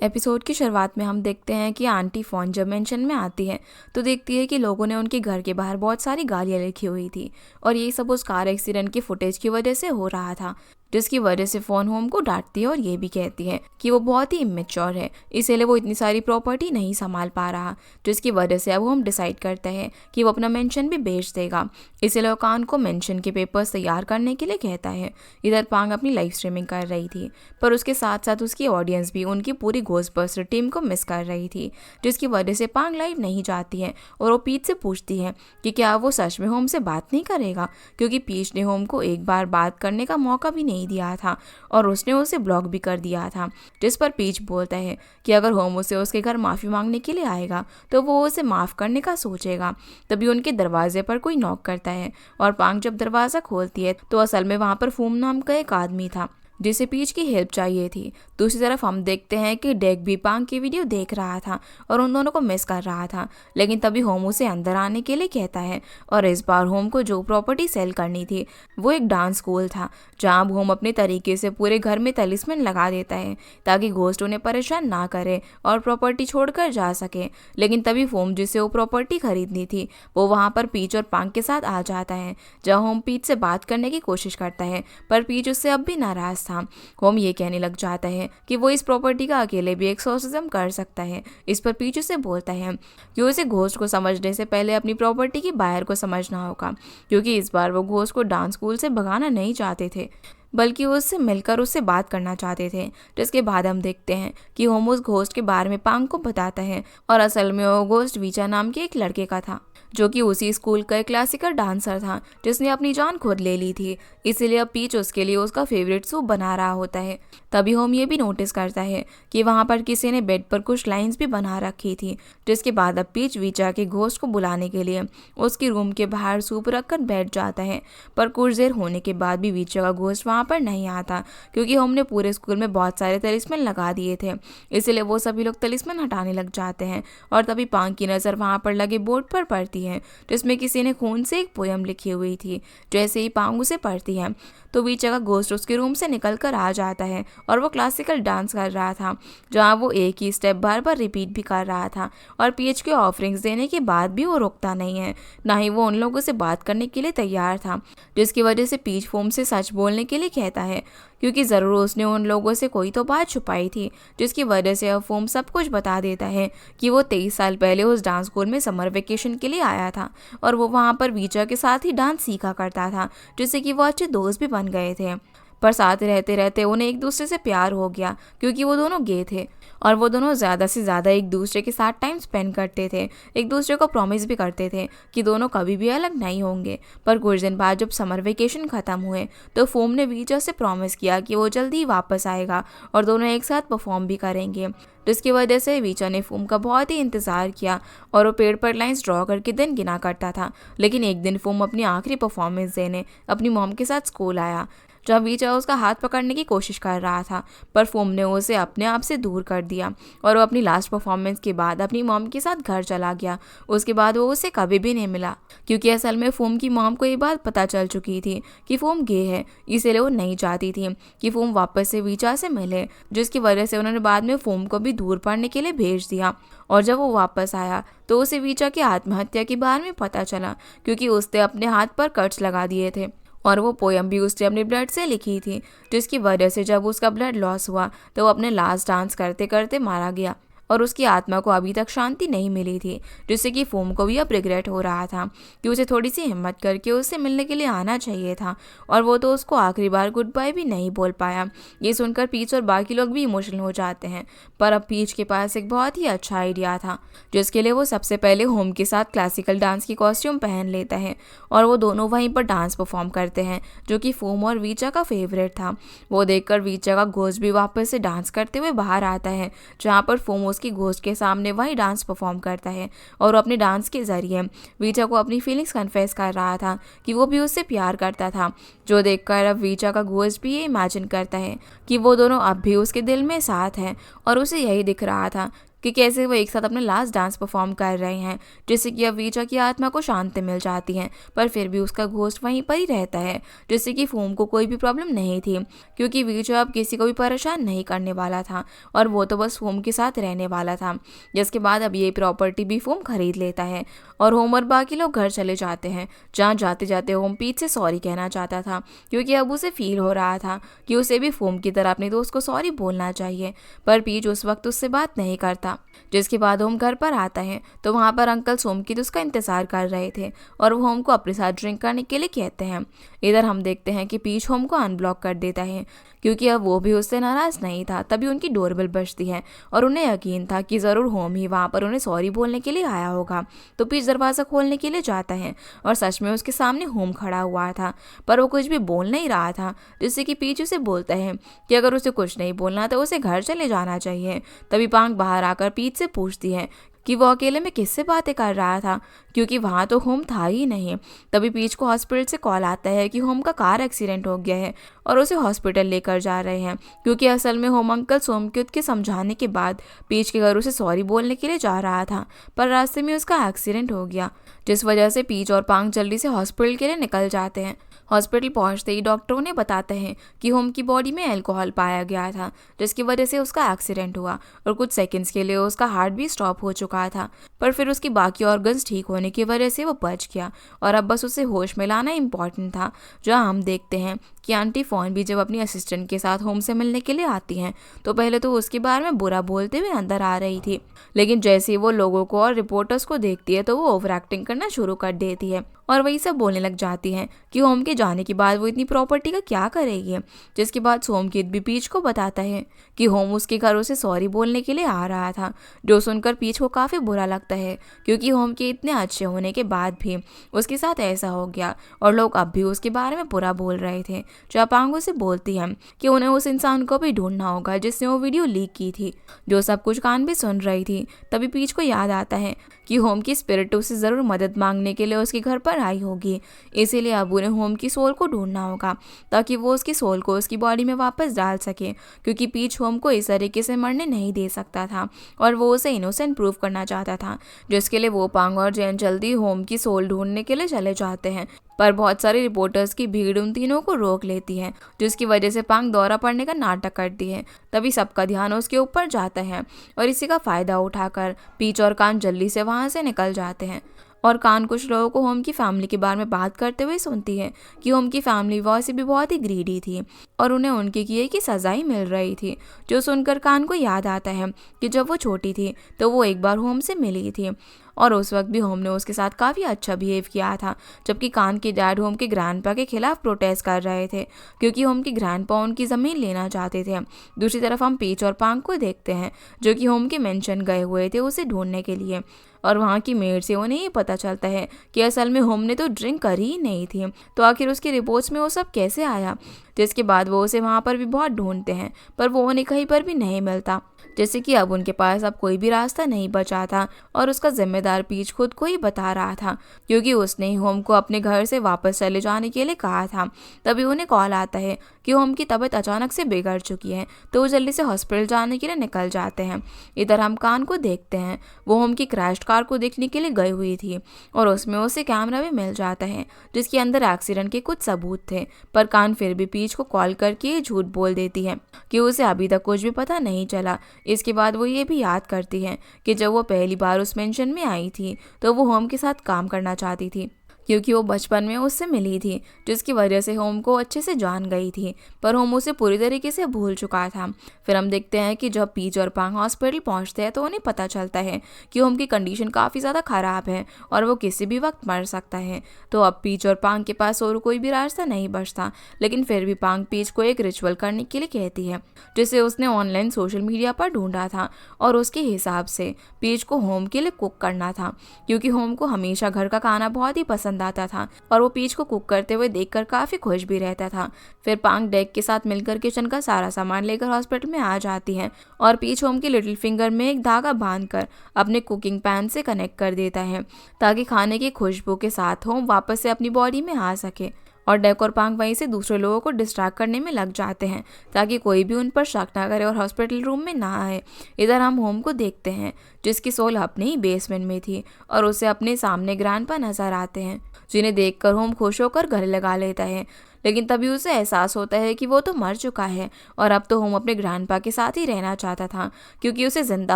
Episode की शुरुआत में हम देखते हैं कि आंटी फोन जब मेंशन में आती है तो देखती है कि लोगों ने उनके घर के बाहर बहुत सारी गालियां लिखी हुई थी और ये सब उस कार एक्सीडेंट की फुटेज की वजह से हो रहा था, जिसकी वजह से फोन होम को डांटती है और ये भी कहती है कि वो बहुत ही इमेच्योर है, इसीलिए वो इतनी सारी प्रॉपर्टी नहीं संभाल पा रहा, जिसकी वजह से अब होम डिसाइड करता है कि वो अपना मेंशन भी बेच देगा। इसीलिए वो कान को मेंशन के पेपर्स तैयार करने के लिए कहता है। इधर पांग अपनी लाइव स्ट्रीमिंग कर रही थी, पर उसके साथ साथ उसकी ऑडियंस भी उनकी पूरी घोस्टबस्टर टीम को मिस कर रही थी, जिसकी वजह से पांग लाइव नहीं जाती है और वो पीच से पूछती है कि क्या वो सच में होम से बात नहीं करेगा, क्योंकि पीच ने होम को एक बार बात करने का मौका भी नहीं दिया था और उसने उसे ब्लॉक भी कर दिया था। जिस पर पीच बोलता है कि अगर होम उसे उसके घर माफ़ी मांगने के लिए आएगा तो वो उसे माफ़ करने का सोचेगा। तभी उनके दरवाजे पर कोई नॉक करता है और पांग जब दरवाज़ा खोलती है तो असल में वहाँ पर फूम नाम का एक आदमी था जिसे पीच की हेल्प चाहिए थी। दूसरी तरफ हम देखते हैं कि डेक भी पांग की वीडियो देख रहा था और उन दोनों को मिस कर रहा था, लेकिन तभी होम उसे अंदर आने के लिए कहता है और इस बार होम को जो प्रॉपर्टी सेल करनी थी वो एक डांस स्कूल था, जहां होम अपने तरीके से पूरे घर में तलिस्मन लगा देता है ताकि घोस्ट उन्हें परेशान ना करे और प्रॉपर्टी छोड़कर जा सके। लेकिन तभी होम जिसे वो प्रॉपर्टी खरीदनी थी वो वहाँ पर पीच और पांग के साथ आ जाता है, जहाँ होम पीच से बात करने की कोशिश करता है पर पीच उससे अब भी नाराज था। होम ये कहने लग जाता है कि वो इस प्रॉपर्टी का अकेले भी एक्सोर्सिज्म कर सकता है। इस पर पीच उसे बोलता है कि उसे घोस्ट को समझने से पहले अपनी प्रॉपर्टी की बायर को समझना होगा, क्योंकि इस बार वो घोस्ट को डांस स्कूल से भगाना नहीं चाहते थे बल्कि उससे मिलकर उससे बात करना चाहते थे। जिसके बाद हम देखते हैं कि होम उस घोस्ट के बारे में पांग को बताता है और असल में वो घोस्ट वीचा नाम के एक लड़के का था, जो कि उसी स्कूल का एक क्लासिकल डांसर था जिसने अपनी जान खुद ले ली थी। इसीलिए अब पीच उसके लिए उसका फेवरेट सूप बना रहा होता है। तभी होम ये भी नोटिस करता है कि वहाँ पर किसी ने बेड पर कुछ लाइंस भी बना रखी थी। जिसके बाद अब पीच वीचा के घोस्ट को बुलाने के लिए उसकी रूम के बाहर सूप रखकर बैठ जाता है, पर कुछ देर होने के बाद भी वीचा का घोस्ट वहाँ पर नहीं आता, क्योंकि हमने पूरे स्कूल में बहुत सारे तलिस्मन लगा दिए थे। इसलिए वो सभी लोग तलिस्मन हटाने लग जाते हैं और तभी पांग की नज़र वहाँ पर लगे बोर्ड पर पड़ती है जिसमें किसी ने खून से एक पोयम लिखी हुई थी। जैसे ही पांग उसे पढ़ती है तो वीचा का घोस्ट उसके रूम से निकल कर आ जाता है और वो क्लासिकल डांस कर रहा था, जहाँ वो एक ही स्टेप बार बार रिपीट भी कर रहा था और पीच के ऑफरिंग्स देने के बाद भी वो रुकता नहीं है, ना ही वो उन लोगों से बात करने के लिए तैयार था। जिसकी वजह से पीच फोम से सच बोलने के लिए कहता है, क्योंकि ज़रूर उसने उन लोगों से कोई तो बात छुपाई थी। जिसकी वजह से अब फोम सब कुछ बता देता है कि वो 23 साल पहले उस डांस स्कूल में समर वेकेशन के लिए आया था और वो वहाँ पर वीचा के साथ ही डांस सीखा करता था, जिससे कि वो अच्छे दोस्त भी बन गए थे। पर साथ रहते रहते उन्हें एक दूसरे से प्यार हो गया, क्योंकि वो दोनों गे थे और वो दोनों ज़्यादा से ज़्यादा एक दूसरे के साथ टाइम स्पेंड करते थे। एक दूसरे को प्रॉमिस भी करते थे कि दोनों कभी भी अलग नहीं होंगे। पर कुछ दिन बाद जब समर वेकेशन ख़त्म हुए तो फोम ने वीचा से प्रॉमिस किया कि वो जल्दी ही वापस आएगा और दोनों एक साथ परफॉर्म भी करेंगे। जिसकी वजह से वीचा ने फोम का बहुत ही इंतज़ार किया और वो पेड़ पर लाइंस ड्रॉ करके दिन गिना करता था। लेकिन एक दिन फोम अपनी आखिरी परफॉर्मेंस देने अपनी मॉम के साथ स्कूल आया, जहाँ वीचा उसका हाथ पकड़ने की कोशिश कर रहा था, पर फोम ने उसे अपने आप से दूर कर दिया और वो अपनी लास्ट परफॉर्मेंस के बाद अपनी मॉम के साथ घर चला गया। उसके बाद वो उसे कभी भी नहीं मिला, क्योंकि असल में फोम की मॉम को ये बात पता चल चुकी थी कि फोम गे है, इसलिए वो नहीं चाहती थी कि फोम वापस से वीचा से मिले। जिसकी वजह से उन्होंने बाद में फोम को भी दूर पढ़ने के लिए भेज दिया और जब वो वापस आया तो उसे वीचा की आत्महत्या के बारे में पता चला, क्योंकि उसने अपने हाथ पर कट्स लगा दिए थे और वो पोयम भी उसने अपने ब्लड से लिखी थी। जिसकी वजह से जब उसका ब्लड लॉस हुआ तो वो अपने लास्ट डांस करते करते मारा गया और उसकी आत्मा को अभी तक शांति नहीं मिली थी, जिससे कि फोम को भी अब रिग्रेट हो रहा था कि उसे थोड़ी सी हिम्मत करके उससे मिलने के लिए आना चाहिए था और वो तो उसको आखिरी बार गुड बाय भी नहीं बोल पाया। ये सुनकर पीच और बाकी लोग भी इमोशनल हो जाते हैं, पर अब पीच के पास एक बहुत ही अच्छा आइडिया था, जिसके लिए वो सबसे पहले होम के साथ क्लासिकल डांस की कॉस्ट्यूम पहन लेता है और वो दोनों वहीं पर डांस परफॉर्म करते हैं, जो कि फोम और वीचा का फेवरेट था। वो देखकर वीचा का घोस्ट भी वापस से डांस करते हुए बाहर आता है, जहाँ पर फोम उसकी घोस्ट के सामने वही डांस परफॉर्म करता है और अपने डांस के जरिए वीचा को अपनी फीलिंग्स कन्फेस कर रहा था कि वो भी उससे प्यार करता था। जो देखकर अब वीचा का घोस्ट भी ये इमेजिन करता है कि वो दोनों अब भी उसके दिल में साथ हैं और उसे यही दिख रहा था कि कैसे वो एक साथ अपने लास्ट डांस परफॉर्म कर रहे हैं, जिससे कि अब वीजा की आत्मा को शांति मिल जाती है। पर फिर भी उसका घोस्ट वहीं पर ही रहता है, जिससे कि फोम को कोई भी प्रॉब्लम नहीं थी, क्योंकि वीजा अब किसी को भी परेशान नहीं करने वाला था और वो तो बस फोम के साथ रहने वाला था। जिसके बाद अब ये प्रॉपर्टी भी फोम खरीद लेता है और होम और बाकी लोग घर चले जाते हैं, जहाँ जाते जाते होम पीच से सॉरी कहना चाहता था, क्योंकि अब उसे फील हो रहा था कि उसे भी फोम की तरह अपने दोस्त को सॉरी बोलना चाहिए। पर पीच उस वक्त उससे बात नहीं करता। जिसके बाद होम घर पर आता है तो वहाँ पर अंकल सोमकित उसका इंतजार कर रहे थे और वो होम को अपने साथ ड्रिंक करने के लिए कहते हैं। इधर हम देखते हैं कि पीच होम को अनब्लॉक कर देता है, क्योंकि अब वो भी उससे नाराज नहीं था। तभी उनकी डोरबेल बजती है और उन्हें यकीन था कि ज़रूर होम ही वहाँ पर उन्हें सॉरी बोलने के लिए आया होगा। तो पीच दरवाज़ा खोलने के लिए जाता है और सच में उसके सामने होम खड़ा हुआ था, पर वो कुछ भी बोल नहीं रहा था, जिससे कि पीच उसे बोलता है कि अगर उसे कुछ नहीं बोलना तो उसे घर चले जाना चाहिए। तभी पांग बाहर आकर पीच से पूछती है कि वो अकेले में किससे बातें कर रहा था, क्योंकि वहाँ तो होम था ही नहीं। तभी पीच को हॉस्पिटल से कॉल आता है कि होम का कार एक्सीडेंट हो गया है और उसे हॉस्पिटल लेकर जा रहे हैं, क्योंकि असल में होम अंकल सोमकित के समझाने के बाद पीच के घर उसे सॉरी बोलने के लिए जा रहा था, पर रास्ते में उसका एक्सीडेंट हो गया, जिस वजह से पीच और पांग जल्दी से हॉस्पिटल के लिए निकल जाते हैं। हॉस्पिटल पहुंचते ही डॉक्टर उन्हें बताते हैं कि होम की बॉडी में अल्कोहल पाया गया था, जिसकी वजह से उसका एक्सीडेंट हुआ और कुछ सेकंड्स के लिए उसका हार्ट भी स्टॉप हो चुका था, पर फिर उसकी बाकी ऑर्गन्स ठीक होने की वजह से वो बच गया और अब बस उसे होश में लाना इम्पॉर्टेंट था। जहाँ हम देखते हैं कि आंटी फोन भी जब अपनी असिस्टेंट के साथ होम से मिलने के लिए आती हैं तो पहले तो उसके बारे में बुरा बोलते हुए अंदर आ रही थी, लेकिन जैसे ही वो लोगों को और रिपोर्टर्स को देखती है तो वो ओवर एक्टिंग करना शुरू कर देती है और वही सब बोलने लग जाती हैं कि होम के जाने के बाद वो इतनी प्रॉपर्टी का क्या करेगी। जिसके बाद सोमकित भी पीच को बताता है कि होम उसके घर उसे सॉरी बोलने के लिए आ रहा था, जो सुनकर पीच को काफ़ी बुरा लगता है, क्योंकि होम के इतने अच्छे होने के बाद भी उसके साथ ऐसा हो गया और लोग अब भी उसके बारे में बुरा बोल रहे थे। चापांगो से बोलती है कि उन्हें उस इंसान को भी ढूंढना होगा जिसने वो वीडियो लीक की थी, जो सब कुछ कान भी सुन रही थी। तभी पीच को याद आता है कि होम की स्पिरिट उसे ज़रूर मदद मांगने के लिए उसके घर पर आई होगी, इसीलिए अब उन्हें होम की सोल को ढूंढना होगा ताकि वो उसकी सोल को उसकी बॉडी में वापस डाल सके, क्योंकि पीच होम को इस तरीके से मरने नहीं दे सकता था और वो उसे इनोसेंट प्रूव करना चाहता था, जिसके लिए वो पांग और जैन जल्दी होम की सोल ढूंढने के लिए चले जाते हैं। पर बहुत सारे रिपोर्टर्स की भीड़ उन तीनों को रोक लेती है, जिसकी वजह से पांग दौरा पड़ने का नाटक करती है। तभी सबका ध्यान उसके ऊपर जाता है और इसी का फायदा उठाकर पीच और कान जल्दी से वहां से निकल जाते हैं। और कान कुछ लोगों को होम की फैमिली के बारे में बात करते हुए सुनती है कि होम की फैमिली वैसे भी बहुत ही ग्रीडी थी और उन्हें उनके किए की सजा ही मिल रही थी, जो सुनकर कान को याद आता है कि जब वो छोटी थी तो वो एक बार होम से मिली थी और उस वक्त भी होम ने उसके साथ काफ़ी अच्छा बिहेव किया था, जबकि कान के डैड होम के ग्रैंडपा के खिलाफ प्रोटेस्ट कर रहे थे, क्योंकि होम के ग्रैंडपा उनकी ज़मीन लेना चाहते थे। दूसरी तरफ हम पीच और पांग को देखते हैं, जो कि होम के मेंशन गए हुए थे उसे ढूंढने के लिए, और वहाँ की मेड से उन्हें ये पता चलता है कि असल में होम ने तो ड्रिंक करी ही नहीं थी, तो आखिर उसकी रिपोर्ट्स में वो सब कैसे आया। जिसके बाद वो उसे वहाँ पर भी बहुत ढूंढते हैं, पर वो उन्हें कहीं पर भी नहीं मिलता, जैसे कि अब उनके पास अब कोई भी रास्ता नहीं बचा था और उसका जिम्मेदार पीच खुद को ही बता रहा था, क्योंकि उसने ही होम को अपने घर से वापस चले जाने के लिए कहा था। तभी उन्हें कॉल आता है कि होम की तबीयत अचानक से बिगड़ चुकी है, तो वो जल्दी से हॉस्पिटल जाने के लिए निकल जाते हैं। इधर हम कान को देखते हैं, वो होम की क्रैश्ड कार को देखने के लिए गई हुई थी और उसमें उसे कैमरा भी मिल जाता है जिसके अंदर एक्सीडेंट के कुछ सबूत थे, पर कान फिर भी पीच को कॉल करके झूठ बोल देती है कि उसे अभी तक कुछ भी पता नहीं चला। इसके बाद वो ये भी याद करती है कि जब वो पहली बार उस मेंशन में आई थी तो वो होम के साथ काम करना चाहती थी, क्योंकि वो बचपन में उससे मिली थी, जिसकी वजह से होम को अच्छे से जान गई थी, पर होम उसे पूरी तरीके से भूल चुका था। फिर हम देखते हैं कि जब पीच और पांग हॉस्पिटल पहुंचते हैं तो उन्हें पता चलता है कि होम की कंडीशन काफ़ी ज़्यादा ख़राब है और वो किसी भी वक्त मर सकता है। तो अब पीच और पांग के पास और कोई भी रास्ता नहीं बचता, लेकिन फिर भी पांग पीच को एक रिचुअल करने के लिए कहती है, जिसे उसने ऑनलाइन सोशल मीडिया पर ढूंढा था, और उसके हिसाब से पीच को होम के लिए कुक करना था, क्योंकि होम को हमेशा घर का खाना बहुत ही पसंद आता था और वो पीच को कुक करते हुए देखकर काफी खुश भी रहता था। फिर पांग डेक के साथ मिलकर किचन का सारा सामान लेकर हॉस्पिटल में आ जाती है और पीच होम की लिटिल फिंगर में एक धागा बांधकर अपने कुकिंग पैन से कनेक्ट कर देता है, ताकि खाने की खुशबू के साथ होम वापस से अपनी बॉडी में आ सके। और डेक और पांग वहीं से दूसरे लोगों को डिस्ट्रैक्ट करने में लग जाते हैं ताकि कोई भी उन पर शक ना करे और हॉस्पिटल रूम में ना आए। इधर हम होम को देखते हैं जिसकी सोल अपने ही बेसमेंट में थी और उसे अपने सामने ग्रैंडपा नजर आते हैं, जिन्हें देखकर होम खुश होकर गले लगा लेता है। लेकिन तभी उसे एहसास होता है कि वो तो मर चुका है और अब तो होम अपने ग्रैंडपा के साथ ही रहना चाहता था, क्योंकि उसे जिंदा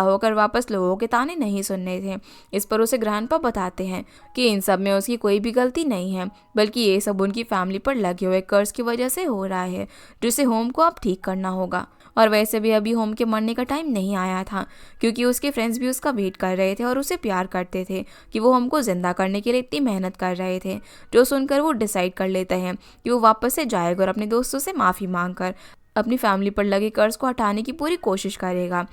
होकर वापस लोगों के ताने नहीं सुनने थे। इस पर उसे ग्रैंडपा बताते हैं कि इन सब में उसकी कोई भी गलती नहीं है, बल्कि ये सब उनकी फैमिली पर लगे हुए कर्ज की वजह से हो रहा है, जिसे होम को अब ठीक करना होगा। और वैसे भी अभी होम के मरने का टाइम नहीं आया था, क्योंकि उसके फ्रेंड्स भी उसका वेट कर रहे थे और उसे प्यार करते थे कि वो होम को जिंदा करने के लिए इतनी मेहनत कर रहे थे। जो सुनकर वो डिसाइड कर लेता है कि वो वापस से जाएगा और अपने दोस्तों से माफ़ी मांगकर अपनी फैमिली पर लगे कर्ज को हटाने की पूरी कोशिश करेगा,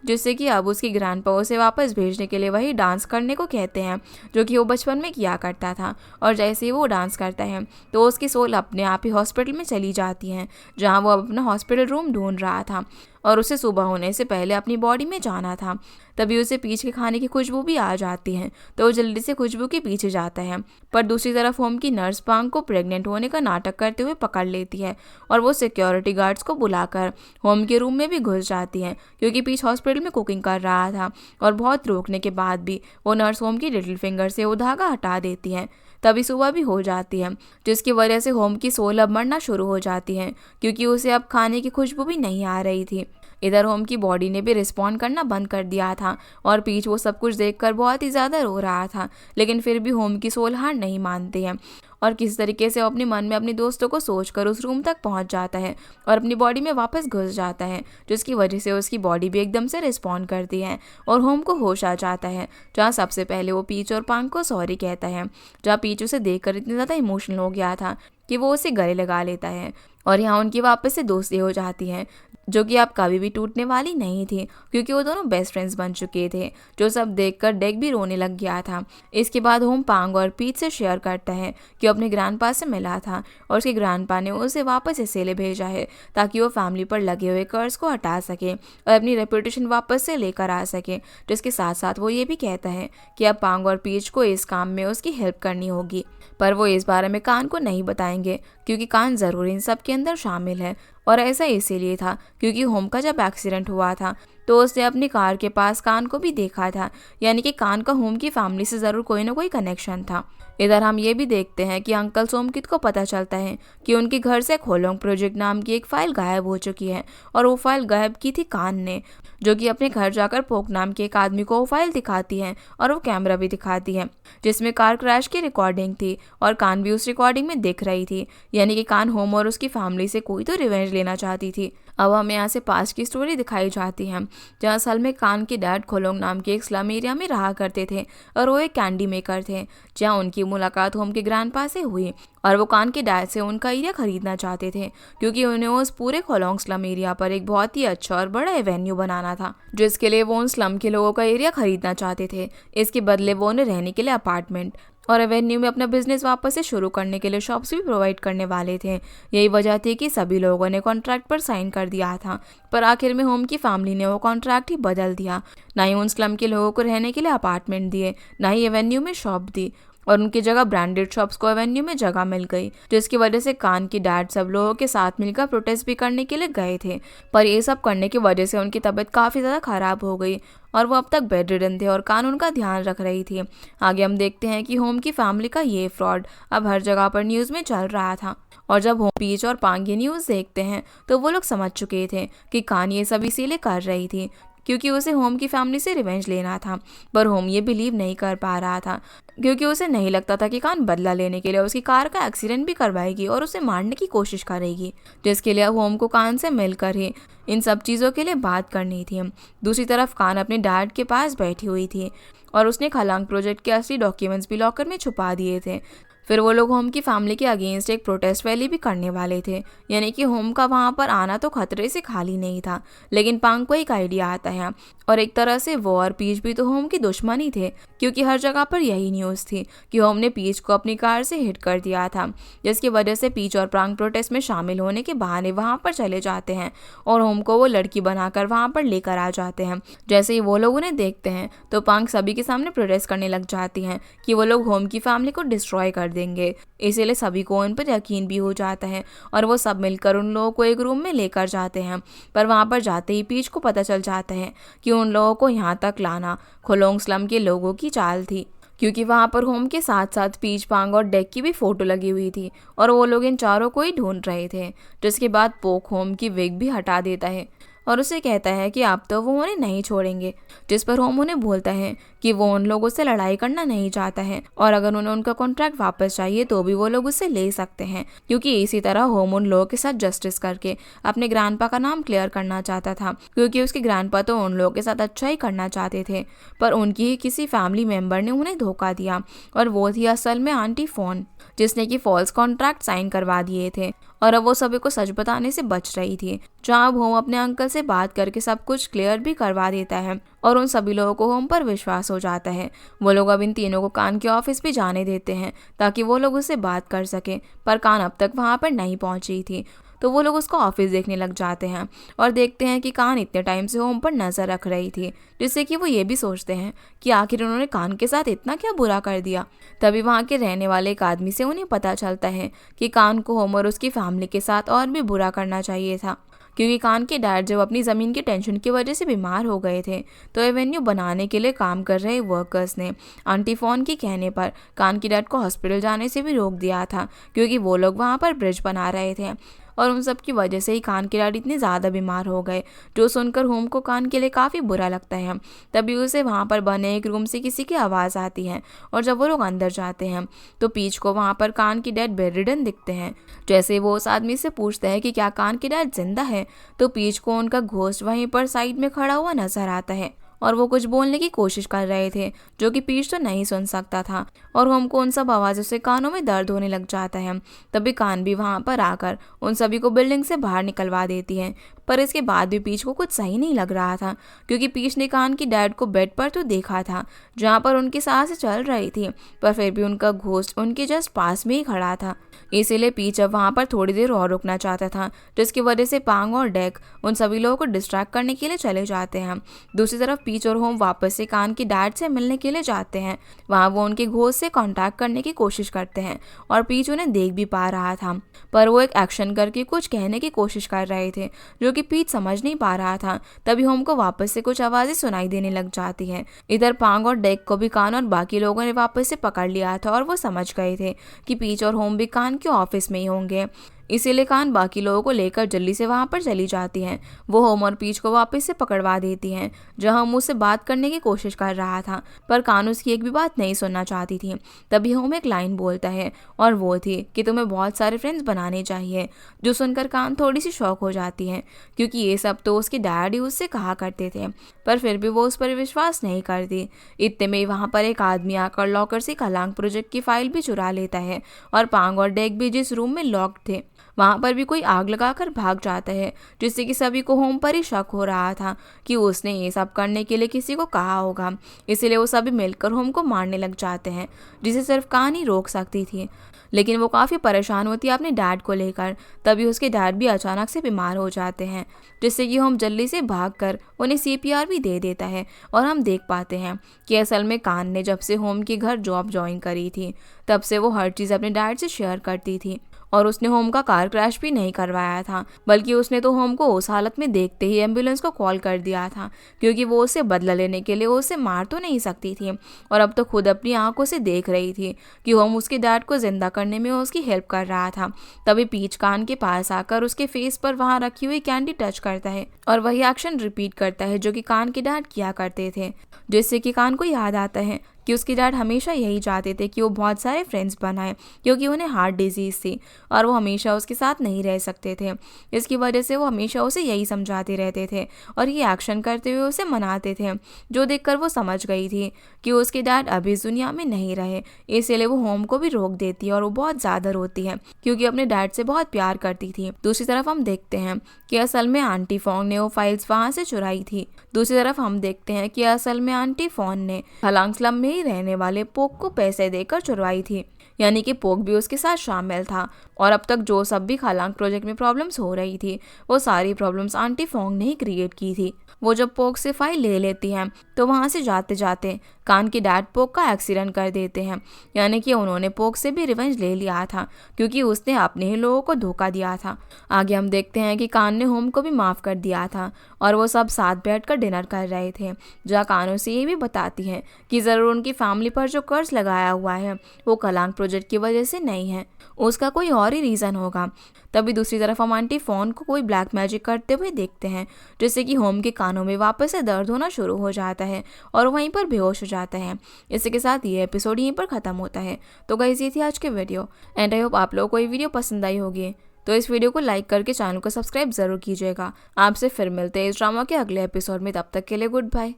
जिससे कि अब उसकी ग्रैंडपा उसे वापस भेजने के लिए वही डांस करने को कहते हैं जो कि वो बचपन में किया करता था। और जैसे ही वो डांस करता है तो उसकी सोल अपने आप ही हॉस्पिटल में चली जाती है, जहाँ वो अपना हॉस्पिटल रूम ढूंढ रहा था और उसे सुबह होने से पहले अपनी बॉडी में जाना था। तभी उसे पीच के खाने की खुशबू भी आ जाती है, तो वो जल्दी से खुशबू के पीछे जाता है। पर दूसरी तरफ होम की नर्स पांग को प्रेग्नेंट होने का नाटक करते हुए पकड़ लेती है और वो सिक्योरिटी गार्ड्स को बुलाकर होम के रूम में भी घुस जाती है, क्योंकि पीच हॉस्पिटल में कुकिंग कर रहा था। और बहुत रोकने के बाद भी वो नर्स होम की लिटिल फिंगर से वो धागा हटा देती है। तभी सुबह भी हो जाती है, जिसकी वजह से होम की सोल अब मरना शुरू हो जाती है, क्योंकि उसे अब खाने की खुशबू भी नहीं आ रही थी। इधर होम की बॉडी ने भी रिस्पॉन्ड करना बंद कर दिया था और पीच वो सब कुछ देखकर बहुत ही ज़्यादा रो रहा था, लेकिन फिर भी होम की सोल हार नहीं मानती है और किस तरीके से वो अपने मन में अपने दोस्तों को सोचकर उस रूम तक पहुंच जाता है और अपनी बॉडी में वापस घुस जाता है, जिसकी वजह से उसकी बॉडी भी एकदम से रिस्पॉन्ड करती है और होम को होश आ जाता है, जहाँ सबसे पहले वो पीच और पांग को सॉरी कहता है, जहाँ पीच उसे देखकर इतनी ज़्यादा इमोशनल हो गया था कि वो उसे गले लगा लेता है। और यहाँ उनकी वापस से दोस्ती हो जाती है, जो कि अब कभी भी टूटने वाली नहीं थी, क्योंकि वो दोनों बेस्ट फ्रेंड्स बन चुके थे, जो सब देखकर डेक भी रोने लग गया था। इसके बाद होम पांग और पीच से शेयर करता है कि वो अपने ग्रैंडपा से मिला था और उसके ग्रैंडपा ने उसे वापस इसीलिए भेजा है ताकि वो फैमिली पर लगे हुए कर्ज को हटा सके और अपनी रेपुटेशन वापस से लेकर आ सके। जिसके साथ साथ वो ये भी कहता है कि अब पांग और पीच को इस काम में उसकी हेल्प करनी होगी, पर वो इस बारे में कान को नहीं बताएंगे, क्योंकि कान ज़रूर इन सब के अंदर शामिल है। और ऐसा इसीलिए था क्योंकि होम का जब एक्सीडेंट हुआ था तो उसने अपनी कार के पास कान को भी देखा था, यानी कि कान का होम की फैमिली से ज़रूर कोई ना कोई कनेक्शन था। इधर हम ये भी देखते हैं कि अंकल सोमकित को पता चलता है कि उनके घर से खोलोंग प्रोजेक्ट नाम की एक फ़ाइल गायब हो चुकी है और वो फाइल गायब की थी कान ने, जो कि अपने घर जाकर पोक नाम के एक आदमी को वो फाइल दिखाती है और वो कैमरा भी दिखाती है जिसमें कार क्रैश की रिकॉर्डिंग थी और कान भी उस रिकॉर्डिंग में दिख रही थी, यानी कि कान होम और उसकी फैमिली से कोई तो रिवेंज लेना चाहती थी। अब हमें यहाँ से पास्ट की स्टोरी दिखाई जाती है, जहाँ असल में कान के डैड खोलोंग नाम के एक स्लम एरिया में रहा करते थे और वो एक कैंडी मेकर थे, जहाँ उनकी मुलाकात होम के ग्रैंडपा से हुई और वो कान के डैड से उनका एरिया खरीदना चाहते थे, क्योंकि उन्हें उस पूरे खोलोंग स्लम एरिया पर एक बहुत ही अच्छा और बड़ा एवेन्यू बनाना था, जिसके लिए वो उन स्लम के लोगों का एरिया खरीदना चाहते थे। इसके बदले वो उन्हें रहने के लिए अपार्टमेंट और एवेन्यू में अपना बिजनेस वापस से शुरू करने के लिए शॉप्स भी प्रोवाइड करने वाले थे। यही वजह थी कि सभी लोगों ने कॉन्ट्रैक्ट पर साइन कर दिया था, पर आखिर में होम की फैमिली ने वो कॉन्ट्रैक्ट ही बदल दिया। ना ही उन स्लम के लोगों को रहने के लिए अपार्टमेंट दिए, ना ही एवेन्यू में शॉप दी, और उनकी जगह ब्रांडेड शॉप्स को एवेन्यू में जगह मिल गई, जिसकी वजह से कान की डैड सब लोगों के साथ मिलकर प्रोटेस्ट भी करने के लिए गए थे। पर ये सब करने की वजह से उनकी तबीयत काफ़ी ज़्यादा ख़राब हो गई और वो अब तक बेड रिडन थे और कान उनका ध्यान रख रही थी। आगे हम देखते हैं कि होम की फैमिली का ये फ्रॉड अब हर जगह पर न्यूज़ में चल रहा था, और जब होम पीच और पांग ये न्यूज़ देखते हैं तो वो लोग समझ चुके थे कि कान ये सब इसीलिए कर रही थी क्योंकि उसे होम की फैमिली से रिवेंज लेना था। पर होम ये बिलीव नहीं कर पा रहा था, क्योंकि उसे नहीं लगता था कि कान बदला लेने के लिए उसकी कार का एक्सीडेंट भी करवाएगी और उसे मारने की कोशिश करेगी, जिसके लिए होम को कान से मिलकर ही इन सब चीज़ों के लिए बात करनी थी। दूसरी तरफ कान अपने डैड के पास बैठी हुई थी और उसने खलांग प्रोजेक्ट के असली डॉक्यूमेंट्स भी लॉकर में छुपा दिए थे। फिर वो लोग होम की फैमिली के अगेंस्ट एक प्रोटेस्ट रैली भी करने वाले थे, यानी कि होम का वहाँ पर आना तो खतरे से खाली नहीं था। लेकिन पांग को एक आइडिया आता है और एक तरह से वो और पीच भी तो होम की दुश्मनी थे, क्योंकि हर जगह पर यही न्यूज़ थी कि होम ने पीच को अपनी कार से हिट कर दिया था, जिसकी वजह से पीच और पांग प्रोटेस्ट में शामिल होने के बहाने वहाँ पर चले जाते हैं और होम को वो लड़की बनाकर वहाँ पर लेकर आ जाते हैं। जैसे ही वो लोग उन्हें देखते हैं तो पांग सभी के सामने प्रोटेस्ट करने लग जाती हैं कि वो लोग होम की फैमिली को डिस्ट्रॉय कर देंगे। इसीलिए सभी को उन पर यकीन भी हो जाता है और वो सब मिलकर उन लोगों को एक रूम में लेकर जाते हैं। पर वहाँ पर जाते ही पीच को पता चल जाता है कि उन लोगों को यहाँ तक लाना खोलोंग स्लम के लोगों की चाल थी, क्योंकि वहाँ पर होम के साथ साथ पीच, पांग और डेक की भी फोटो लगी हुई थी और वो लोग इन चारों को ही ढूंढ रहे थे। जिसके बाद पोक होम की विग भी हटा देता है और उसे कहता है कि अब तो वो उन्हें नहीं छोड़ेंगे। जिस पर होम उन्हें बोलता है कि वो उन लोगों से लड़ाई करना नहीं चाहता है और अगर उन्हें उनका कॉन्ट्रैक्ट वापस चाहिए तो भी वो लोग उससे ले सकते हैं, क्योंकि इसी तरह होम उन लोगों के साथ जस्टिस करके अपने ग्रैंडपा का नाम क्लियर करना चाहता था, क्योंकि उसके ग्रैंडपा तो उन लोगों के साथ अच्छा ही करना चाहते थे। पर उनकी ही किसी फैमिली मेंबर ने उन्हें धोखा दिया और वो थी असल में आंटी फोन, जिसने की फॉल्स कॉन्ट्रैक्ट साइन करवा दिए थे और अब वो सभी को सच बताने से बच रही थी। जहाँ अब होम अपने अंकल से बात करके सब कुछ क्लियर भी करवा देता है और उन सभी लोगों को होम पर विश्वास हो जाता है। वो लोग अब इन तीनों को कान के ऑफिस भी जाने देते हैं ताकि वो लोग उससे बात कर सके, पर कान अब तक वहाँ पर नहीं पहुँची थी। तो वो लोग उसका ऑफिस देखने लग जाते हैं और देखते हैं कि कान इतने टाइम से होम पर नजर रख रही थी, जिससे कि वो ये भी सोचते हैं कि आखिर उन्होंने कान के साथ इतना क्या बुरा कर दिया। तभी वहाँ के रहने वाले एक आदमी से उन्हें पता चलता है कि कान को होम और उसकी फैमिली के साथ और भी बुरा करना चाहिए था, क्योंकि कान के डैड जब अपनी ज़मीन की टेंशन की वजह से बीमार हो गए थे तो एवेन्यू बनाने के लिए काम कर रहे वर्कर्स ने आंटी फोन के कहने पर कान के डैड को हॉस्पिटल जाने से भी रोक दिया था, क्योंकि वो लोग वहाँ पर ब्रिज बना रहे थे और उन सब की वजह से ही कान के डैड इतने ज़्यादा बीमार हो गए, जो सुनकर होम को कान के लिए काफ़ी बुरा लगता है। तभी उसे वहाँ पर बने एक रूम से किसी की आवाज़ आती है और जब वो लोग अंदर जाते हैं तो पीच को वहाँ पर कान की डैड बेडरिडन दिखते हैं। जैसे वो उस आदमी से पूछता है कि क्या कान की डैड जिंदा है, तो पीच को उनका घोस्ट वहीं पर साइड में खड़ा हुआ नजर आता है और वो कुछ बोलने की कोशिश कर रहे थे, जो कि पीच तो नहीं सुन सकता था और होम को उन सब आवाज़ों से कानों में दर्द होने लग जाता है। तभी कान भी वहाँ पर आकर उन सभी को बिल्डिंग से बाहर निकलवा देती है, पर इसके बाद भी पीच को कुछ सही नहीं लग रहा था, क्योंकि पीच ने कान की डैड को बेड पर तो देखा था जहाँ पर उनकी सांसें चल रही थी, पर फिर भी उनका घोस्ट उनके जस्ट पास में ही खड़ा था। इसीलिए पीच अब वहाँ पर थोड़ी देर और रुकना चाहता था, जिसकी वजह से पांग और डेक उन सभी लोगों को डिस्ट्रैक्ट करने के लिए चले जाते हैं। दूसरी तरफ पीच और होम वापस से कान की डैड से मिलने के लिए जाते हैं। वहाँ वो उनके घोस्ट से कांटेक्ट करने की कोशिश करते हैं और पीच उन्हें देख भी पा रहा था, पर वो एक एक्शन करके कुछ कहने की कोशिश कर रहे थे जो कि पीच समझ नहीं पा रहा था। तभी होम को वापस से कुछ आवाज़ें सुनाई देने लग जाती हैं। इधर पांग और डेक को भी कान और बाकी लोगों ने वापस से पकड़ लिया था और वो समझ गए थे कि पीच और होम भी कान के ऑफिस में ही होंगे। इसीलिए कान बाकी लोगों को लेकर जल्दी से वहां पर चली जाती हैं। वो होम और पीच को वापस से पकड़वा देती हैं, जहां होम उससे बात करने की कोशिश कर रहा था, पर कान उसकी एक भी बात नहीं सुनना चाहती थी। तभी होम एक लाइन बोलता है और वो थी कि तुम्हें बहुत सारे फ्रेंड्स बनाने चाहिए, जो सुनकर कान थोड़ी सी शॉक हो जाती है, क्योंकि ये सब तो उसके डैडी उससे कहा करते थे, पर फिर भी वो उस पर विश्वास नहीं करती। इतने में वहाँ पर एक आदमी आकर लॉकर से कलांग प्रोजेक्ट की फाइल भी चुरा लेता है और पांग और डेक भी जिस रूम में लॉक थे वहाँ पर भी कोई आग लगाकर भाग जाता है, जिससे कि सभी को होम पर ही शक हो रहा था कि उसने ये सब करने के लिए किसी को कहा होगा। इसीलिए वो सभी मिलकर होम को मारने लग जाते हैं, जिसे सिर्फ कान ही रोक सकती थी। लेकिन वो काफ़ी परेशान होती है अपने डैड को लेकर। तभी उसके डैड भी अचानक से बीमार हो जाते हैं, जिससे कि होम जल्दी से भागकर उन्हें CPR भी दे देता है और हम देख पाते हैं कि असल में कान ने जब से होम के घर जॉब ज्वाइन करी थी तब से वो हर चीज़ अपने डैड से शेयर करती थी और उसने होम का कार क्रैश भी नहीं करवाया था, बल्कि उसने तो होम को उस हालत में देखते ही एम्बुलेंस को कॉल कर दिया था, क्योंकि वो उसे बदला लेने के लिए उसे मार तो नहीं सकती थी और अब तो खुद अपनी आंखों से देख रही थी कि होम उसके डैड को जिंदा करने में उसकी हेल्प कर रहा था। तभी पीच कान के पास आकर उसके फेस पर वहां रखी हुई कैंडी टच करता है और वही एक्शन रिपीट करता है जो कि कान के डैड किया करते थे, जिससे कि कान को याद आता है कि उसके डैड हमेशा यही चाहते थे कि वो बहुत सारे फ्रेंड्स बनाए, क्योंकि उन्हें हार्ट डिजीज़ थी और वो हमेशा उसके साथ नहीं रह सकते थे। इसकी वजह से वो हमेशा उसे यही समझाते रहते थे और ये एक्शन करते हुए उसे मनाते थे, जो देखकर वो समझ गई थी कि उसके डैड अभी इस दुनिया में नहीं रहे। इसलिए वो होम को भी रोक देती है और वो बहुत ज़्यादा रोती है, क्योंकि अपने डैड से बहुत प्यार करती थी। दूसरी तरफ हम देखते हैं कि असल में आंटी फोंग ने वो फाइल्स वहाँ से चुराई थी। दूसरी तरफ हम देखते हैं कि असल में आंटी फोन ने हलांग स्लम में ही रहने वाले पोक को पैसे देकर चुरवाई थी, यानी कि पोक भी उसके साथ शामिल था। और अब तक जो सब भी खालांग प्रोजेक्ट में प्रॉब्लम्स हो रही थी वो सारी प्रॉब्लम्स आंटी फोंग ने ही क्रिएट की थी। वो जब पोक से फाइल ले लेती हैं तो वहाँ से जाते जाते कान के डैड पोक का एक्सीडेंट कर देते हैं, यानी कि उन्होंने पोक से भी रिवेंज ले लिया था क्योंकि उसने अपने ही लोगों को धोखा दिया था। आगे हम देखते हैं कि कान ने होम को भी माफ़ कर दिया था और वो सब साथ बैठकर डिनर कर रहे थे, जहाँ कान उसे ये भी बताती है कि ज़रूर उनकी फैमिली पर जो कर्ज लगाया हुआ है वो कलांग प्रोजेक्ट की वजह से नहीं है, उसका कोई और ही रीज़न होगा। तभी दूसरी तरफ हम आंटी फोन को कोई ब्लैक मैजिक करते हुए देखते हैं, जैसे कि होम के कानों में वापस से दर्द होना शुरू हो जाता है और वहीं पर बेहोश हो जाता है। इसी के साथ ये एपिसोड यहीं पर ख़त्म होता है। तो गाइस ये थी आज के वीडियो एंड आई होप आप लोगों को ये वीडियो पसंद आई होगी। तो इस वीडियो को लाइक करके चैनल को सब्सक्राइब जरूर कीजिएगा। आपसे फिर मिलते हैं इस ड्रामा के अगले एपिसोड में, तब तक के लिए गुड बाय।